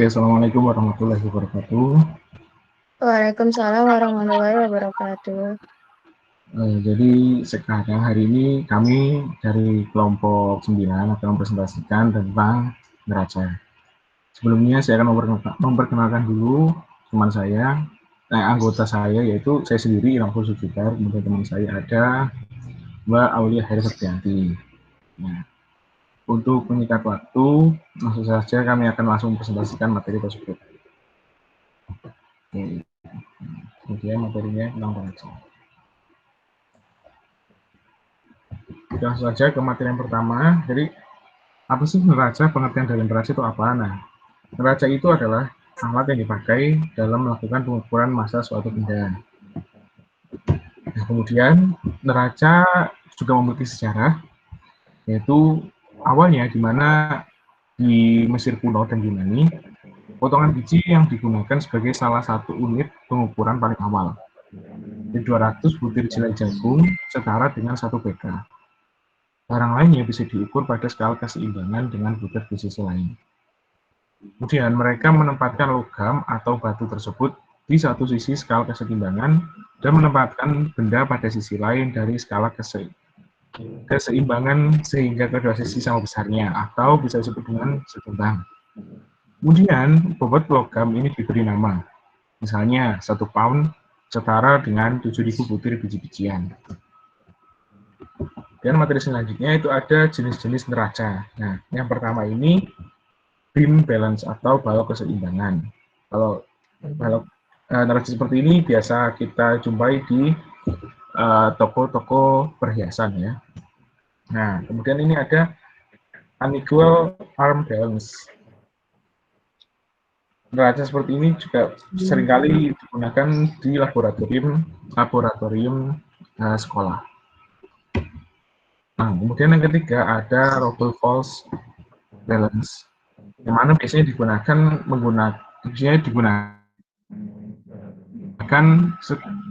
Oke, assalamualaikum warahmatullahi wabarakatuh. Waalaikumsalam warahmatullahi wabarakatuh. Jadi sekarang hari ini kami dari kelompok 9 akan mempresentasikan tentang neraca. Sebelumnya saya akan memperkenalkan dulu teman saya, anggota saya, yaitu saya sendiri, Ilham Zulfikar, kemudian teman saya ada Mbak Aulia Hersetianti. Nah, untuk menyikat waktu, langsung saja kami akan langsung mempresentasikan materi tersebut. Kemudian materinya tentang neraca. Langsung saja ke materi yang pertama. Jadi, apa sih neraca? Pengertian dari neraca itu apa? Nah, neraca itu adalah alat yang dipakai dalam melakukan pengukuran massa suatu benda. Nah, kemudian neraca juga memiliki sejarah, yaitu awalnya di mana di Mesir kuno dan Yunani, potongan biji yang digunakan sebagai salah satu unit pengukuran paling awal. Di 200 butir jelai jagung setara dengan 1 beka. Barang lainnya bisa diukur pada skala keseimbangan dengan butir di sisi lain. Kemudian mereka menempatkan logam atau batu tersebut di satu sisi skala keseimbangan dan menempatkan benda pada sisi lain dari skala keseimbangan sehingga kedua sisi sama besarnya atau bisa disebut dengan seimbang. Kemudian bobot logam ini diberi nama. Misalnya 1 pound setara dengan 7.000 butir biji-bijian. Dan materi selanjutnya itu ada jenis-jenis neraca. Nah, yang pertama ini beam balance atau balok keseimbangan. Kalau balok neraca seperti ini biasa kita jumpai di toko-toko perhiasan ya. Nah, kemudian ini ada unequal arm balance. Neraca seperti ini juga seringkali digunakan di laboratorium sekolah. Nah, kemudian yang ketiga ada Roble-Falls balance, yang mana biasanya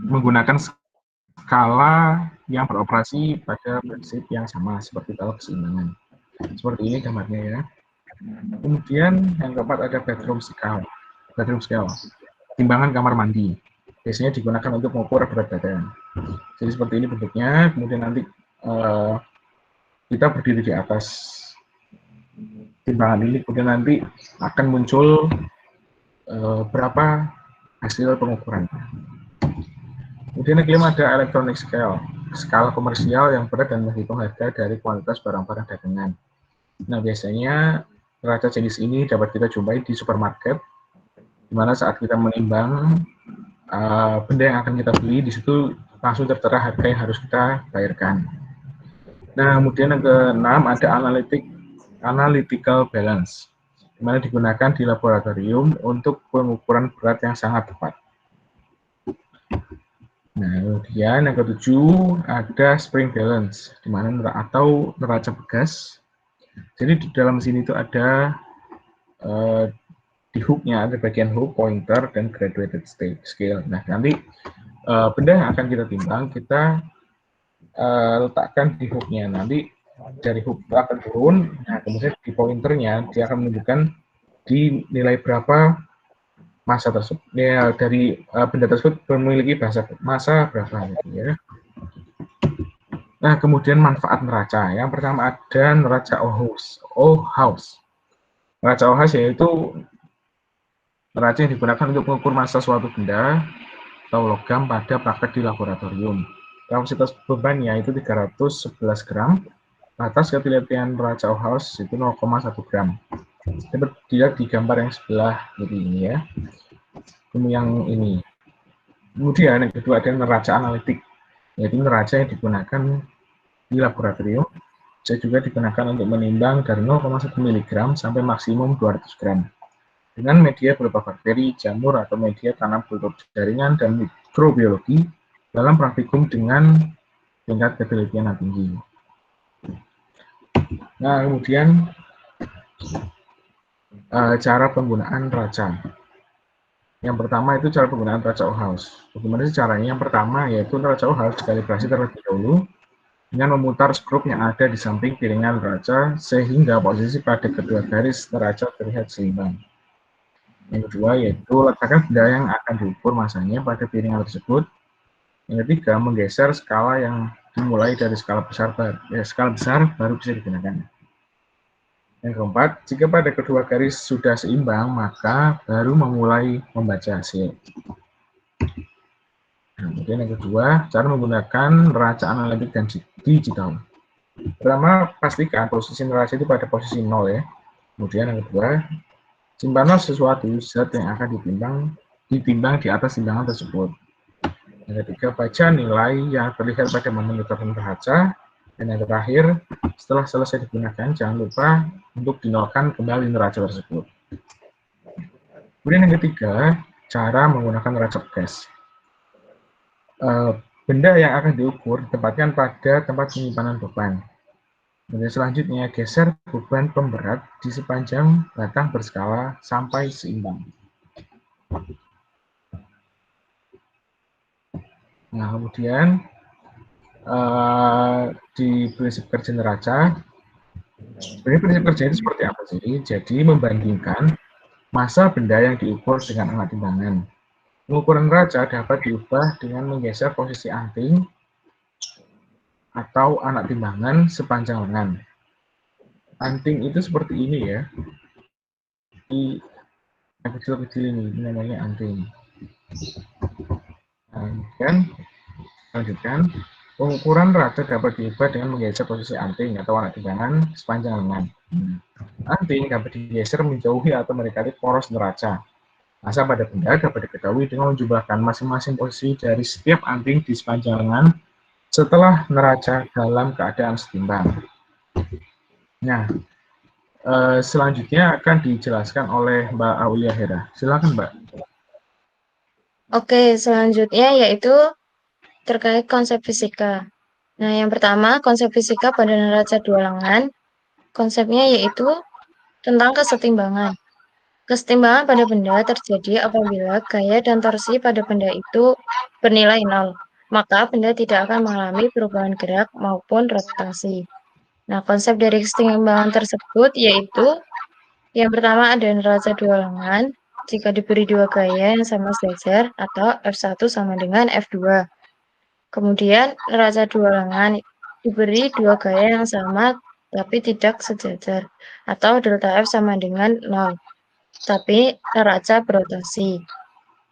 menggunakan skala yang beroperasi pada prinsip yang sama seperti balok keseimbangan. Seperti ini gambarnya ya. Kemudian yang keempat ada bedroom scale, timbangan kamar mandi. Biasanya digunakan untuk mengukur berat badan. Jadi seperti ini bentuknya. Kemudian nanti kita berdiri di atas timbangan ini, kemudian nanti akan muncul berapa hasil pengukuran. Kemudian yang kelima ada electronic scale, skala komersial yang berat dan menghitung harga dari kuantitas barang-barang dagangan. Nah, biasanya neraca jenis ini dapat kita jumpai di supermarket, di mana saat kita menimbang benda yang akan kita beli, di situ langsung tertera harga yang harus kita bayarkan. Nah, kemudian yang keenam ada analytical balance, di mana digunakan di laboratorium untuk pengukuran berat yang sangat tepat. Nah, kemudian yang ketujuh ada spring balance, di mana atau neraca begas. Jadi di dalam sini itu ada di hooknya, ada bagian hook, pointer, dan graduated scale. Nah, nanti benda yang akan kita timbang, kita letakkan di hooknya. Nanti dari hook akan turun, nah kemudian di pointernya dia akan menunjukkan di nilai berapa massa tersebut. Ya, dari benda tersebut memiliki massa berapa gitu ya. Nah, kemudian manfaat neraca. Yang pertama ada neraca Ohaus. Neraca Ohaus yaitu neraca yang digunakan untuk mengukur massa suatu benda atau logam pada praktek di laboratorium. Kapasitas bebannya itu 311 gram. Atas ketelitian neraca Ohaus itu 0,1 gram. Dilihat di gambar yang sebelah ini ya. Yang ini. Kemudian yang kedua ada neraca analitik, yaitu neraca yang digunakan di laboratorium. Bisa juga digunakan untuk menimbang dari 0,1 mg sampai maksimum 200 gram. Dengan media berupa bakteri, jamur, atau media tanam kultur jaringan dan mikrobiologi dalam praktikum dengan tingkat ketelitian yang tinggi. Nah, kemudian cara penggunaan neraca. Yang pertama itu cara penggunaan neraca Ohaus. Bagaimana sih caranya? Yang pertama yaitu neraca Ohaus dikalibrasi terlebih dahulu dengan memutar skrup yang ada di samping piringan neraca sehingga posisi pada kedua garis neraca terlihat seimbang. Yang kedua yaitu letakkan benda yang akan diukur masanya pada piringan tersebut. Yang ketiga, menggeser skala yang dimulai dari skala besar baru bisa digunakan. Yang keempat, jika pada kedua garis sudah seimbang, maka baru memulai membaca hasil. Nah, kemudian yang kedua, cara menggunakan neraca analitik dan digital. Pertama, pastikan posisi neraca itu pada posisi 0 ya. Kemudian yang kedua, simpanlah sesuatu zat yang akan ditimbang di atas timbangan tersebut. Yang ketiga, baca nilai yang terlihat pada monitor neraca. Dan yang terakhir, setelah selesai digunakan, jangan lupa untuk dinolkan kembali neraca tersebut. Kemudian yang ketiga, cara menggunakan neraca bekas. Benda yang akan diukur ditempatkan pada tempat penyimpanan beban. Kemudian selanjutnya, geser beban pemberat di sepanjang batang berskala sampai seimbang. Nah, kemudian di prinsip kerja neraca, sebenarnya prinsip kerja itu seperti apa sih? Jadi membandingkan massa benda yang diukur dengan alat timbangan. Pengukuran neraca dapat diubah dengan menggeser posisi anting atau anak timbangan sepanjang lengan. Anting itu seperti ini ya. Ini yang kecil-kecil ini namanya anting. Nah, dan lanjutkan, pengukuran neraca dapat diubah dengan menggeser posisi anting atau anak timbangan sepanjang lengan. Anting dapat digeser menjauhi atau mendekati poros neraca. Massa pada benda dapat diketahui dengan menjumlahkan masing-masing posisi dari setiap anting di sepanjang lengan setelah neraca dalam keadaan setimbang. Nah, selanjutnya akan dijelaskan oleh Mbak Aulia Hera. Silakan, Mbak. Oke, selanjutnya yaitu terkait konsep fisika. Nah, yang pertama, konsep fisika pada neraca dua lengan. Konsepnya yaitu tentang kesetimbangan. Kesetimbangan pada benda terjadi apabila gaya dan torsi pada benda itu bernilai 0. Maka benda tidak akan mengalami perubahan gerak maupun rotasi. Nah, konsep dari kesetimbangan tersebut yaitu yang pertama ada neraca dua lengan jika diberi dua gaya yang sama sejajar atau F1 sama dengan F2. Kemudian neraca dua lengan diberi dua gaya yang sama tapi tidak sejajar atau delta F sama dengan 0. Tapi neraca berotasi.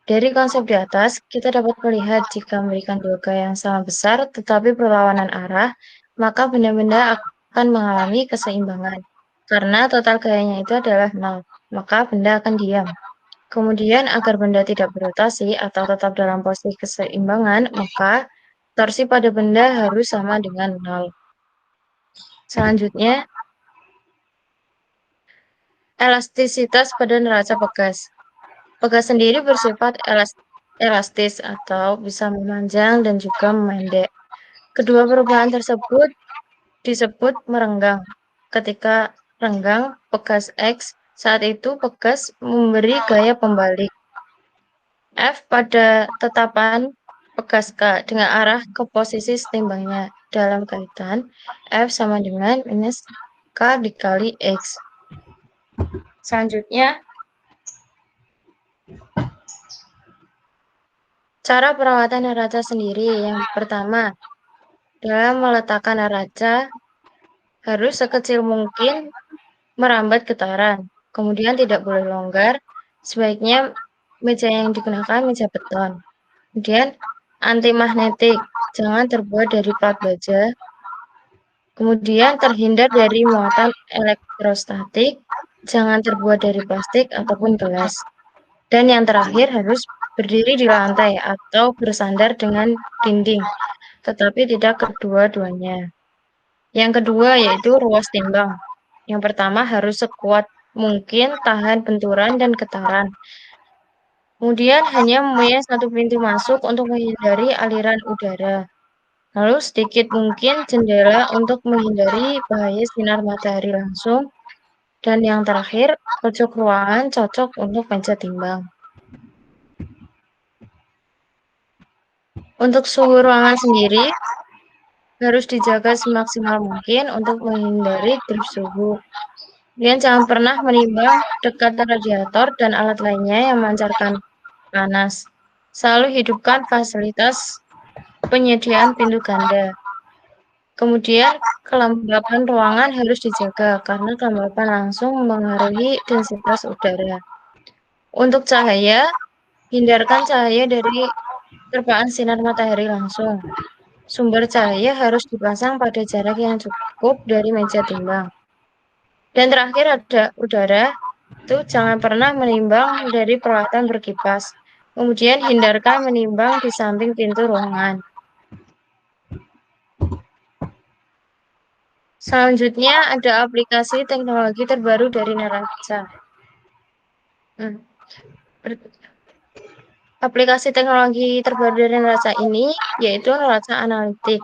Dari konsep di atas, kita dapat melihat jika memberikan dua gaya yang sama besar tetapi berlawanan arah, maka benda-benda akan mengalami keseimbangan. Karena total gayanya itu adalah 0, maka benda akan diam. Kemudian agar benda tidak berotasi atau tetap dalam posisi keseimbangan, maka torsi pada benda harus sama dengan 0. Selanjutnya, elastisitas pada neraca pegas. Pegas sendiri bersifat elastis atau bisa memanjang dan juga memendek. Kedua perubahan tersebut disebut merenggang. Ketika renggang, pegas X, saat itu pegas memberi gaya pembalik. F pada tetapan pegas K dengan arah ke posisi setimbangnya. Dalam kaitan, F sama dengan minus K dikali X. Selanjutnya, cara perawatan neraca sendiri. Yang pertama, dalam meletakkan neraca, harus sekecil mungkin merambat getaran. Kemudian tidak boleh longgar. Sebaiknya meja yang digunakan meja beton. Kemudian anti magnetik, jangan terbuat dari plat baja. Kemudian terhindar dari muatan elektrostatik, jangan terbuat dari plastik ataupun gelas. Dan yang terakhir harus berdiri di lantai atau bersandar dengan dinding, tetapi tidak kedua-duanya. Yang kedua yaitu ruas timbang. Yang pertama harus sekuat mungkin tahan benturan dan getaran. Kemudian hanya mempunyai satu pintu masuk untuk menghindari aliran udara. Lalu sedikit mungkin jendela untuk menghindari bahaya sinar matahari langsung. Dan yang terakhir, pojok ruangan cocok untuk meja timbang. Untuk suhu ruangan sendiri, harus dijaga semaksimal mungkin untuk menghindari drip suhu. Kemudian jangan pernah menimbang dekat radiator dan alat lainnya yang memancarkan panas. Selalu hidupkan fasilitas penyediaan pintu ganda. Kemudian kelembapan ruangan harus dijaga karena kelembapan langsung mempengaruhi densitas udara. Untuk cahaya, hindarkan cahaya dari terpaan sinar matahari langsung. Sumber cahaya harus dipasang pada jarak yang cukup dari meja timbang. Dan terakhir ada udara, itu jangan pernah menimbang dari peralatan berkipas. Kemudian hindarkan menimbang di samping pintu ruangan. Selanjutnya ada aplikasi teknologi terbaru dari neraca. Aplikasi teknologi terbaru dari neraca ini yaitu neraca analitik.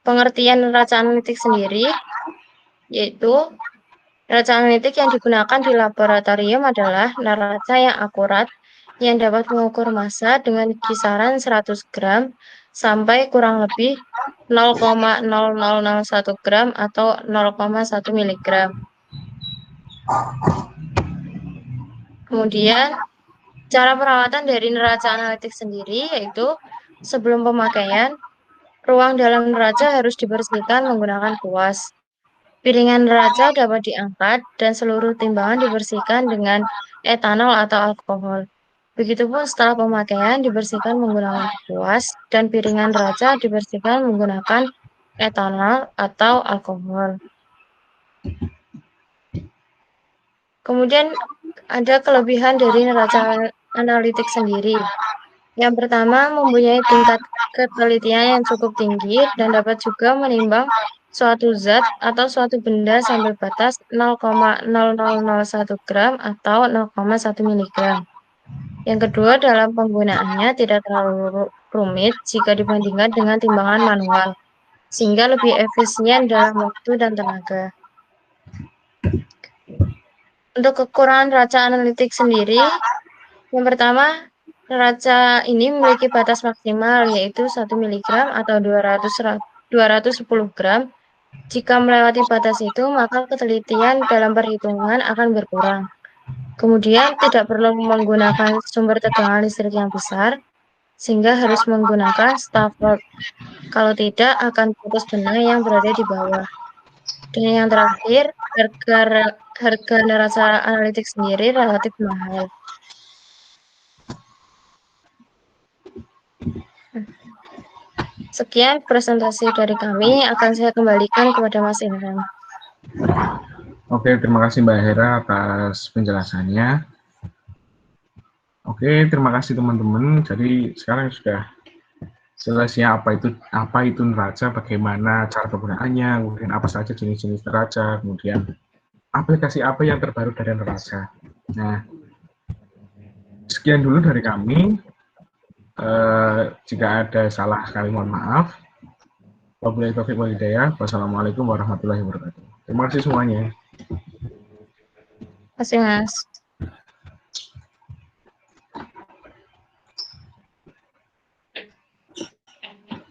Pengertian neraca analitik sendiri yaitu neraca analitik yang digunakan di laboratorium adalah neraca yang akurat yang dapat mengukur massa dengan kisaran 100 gram sampai kurang lebih 0,0001 gram atau 0,1 miligram. Kemudian, cara perawatan dari neraca analitik sendiri yaitu sebelum pemakaian, ruang dalam neraca harus dibersihkan menggunakan kuas. Piringan neraca dapat diangkat dan seluruh timbangan dibersihkan dengan etanol atau alkohol. Begitupun setelah pemakaian dibersihkan menggunakan kuas dan piringan neraca dibersihkan menggunakan etanol atau alkohol. Kemudian ada kelebihan dari neraca analitik sendiri. Yang pertama, mempunyai tingkat ketelitian yang cukup tinggi dan dapat juga menimbang suatu zat atau suatu benda sampai batas 0,0001 gram atau 0,1 miligram. Yang kedua, dalam penggunaannya tidak terlalu rumit jika dibandingkan dengan timbangan manual, sehingga lebih efisien dalam waktu dan tenaga. Untuk kekurangan neraca analitik sendiri, yang pertama, neraca ini memiliki batas maksimal yaitu 1 mg atau 210 gram. Jika melewati batas itu, maka ketelitian dalam perhitungan akan berkurang. Kemudian tidak perlu menggunakan sumber tegangan listrik yang besar, sehingga harus menggunakan Stafford. Kalau tidak, akan putus benang yang berada di bawah. Dan yang terakhir, harga neraca analitik sendiri relatif mahal. Sekian presentasi dari kami, akan saya kembalikan kepada Mas Ilham. Oke, terima kasih Mbak Hera atas penjelasannya. Oke, terima kasih teman-teman. Jadi sekarang sudah jelas ya apa itu neraca, bagaimana cara penggunaannya, kemudian apa saja jenis-jenis neraca, kemudian aplikasi apa yang terbaru dari neraca. Nah, sekian dulu dari kami. Jika ada salah kami mohon maaf. Wabillahi taufiq wal hidayah. Wassalamualaikum warahmatullahi wabarakatuh. Terima kasih semuanya. Terima kasih, Mas.